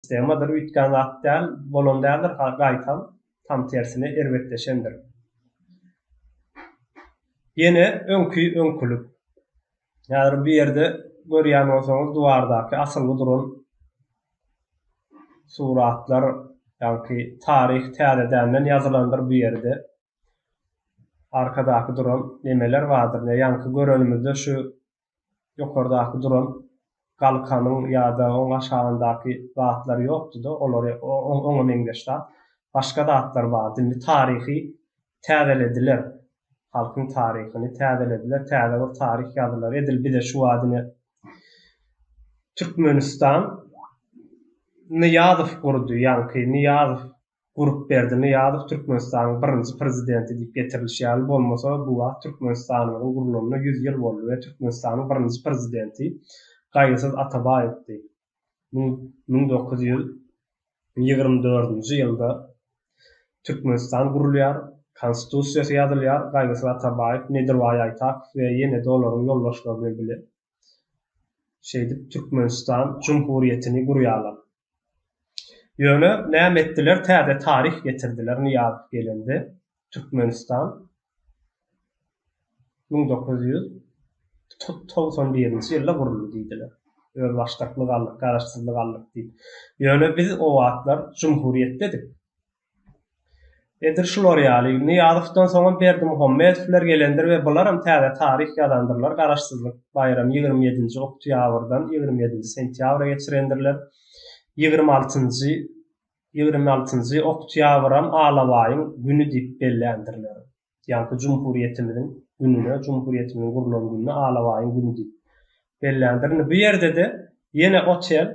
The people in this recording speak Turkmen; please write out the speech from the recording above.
sistemadyr. Üýtgen zat däl, bolan däldir, gaýtam tam tersine erbetleşendir. Ýene öňkülük. Ýa-da bir ýerde görýän bolsaňyz duwardaky asylgy duran suratlar, ýa-ni tarih täzeden ýazylandyr bu ýerde. Arkadaky duran nemeler bardyr. Ýa-ni görenimizde şu ýokardaky duran galkanyň ýa-da oň aşagyndaky zatlar ýokdy-da, olary oňa meňzeşler. Başga zatlar bardy. Tarihi täzelediler. Halkyň taryhyny täzelediler. Täze bir tarih ýazylary edil. Bize şu wadyny Türkmenistan Niýazow gurdy, ýa-ni Niýazow gurup berdi. Niýazow Türkmenistanyň birinji prezidenti diýip getirilýär. Bolmasa bu wagt Türkmenistanyň gurulmagyna 100 ýyl boldy we Türkmenistanyň birinji prezidenti Gaýsy Atabaýewdi. 1924-nji ýylda Türkmenistan gurulýar, konstitusiýasy ýazylýar. Gaýsy Atabaýew, Nedirway Aýtak we ýene de olaryň ýoldaşlary bilen Türkmenistan Cumhuriýetini gurýarlar. Ýöne näme etdiler? Täze tarih getirdiler. Niýazow gelende Türkmenistan 1991-nji ýylda guruldy diýdiler. Öz başlyklyk aldyk, garaşsyzlyk aldyk diýip. Ýöne biz o wagtlar Cumhuriýet dedik. Edir şular ýaly Niýazowdan soňra Berdimuhammedowler gelendir we bular hem täze tarih ýazandyrlar. Garaşsyzlyk bayram 27-nji oktýabrdan 27-nji sentýabra geçirendirler. 26-njy oktýabram Alawaýyň güni diýip bellendirler. Ýa-ni Cumhuriýetimiziň gününe, Cumhuriýetimiziň gurulan gününe Alawaýyň güni diýip bellendirler. Bu ýerde de ýene otel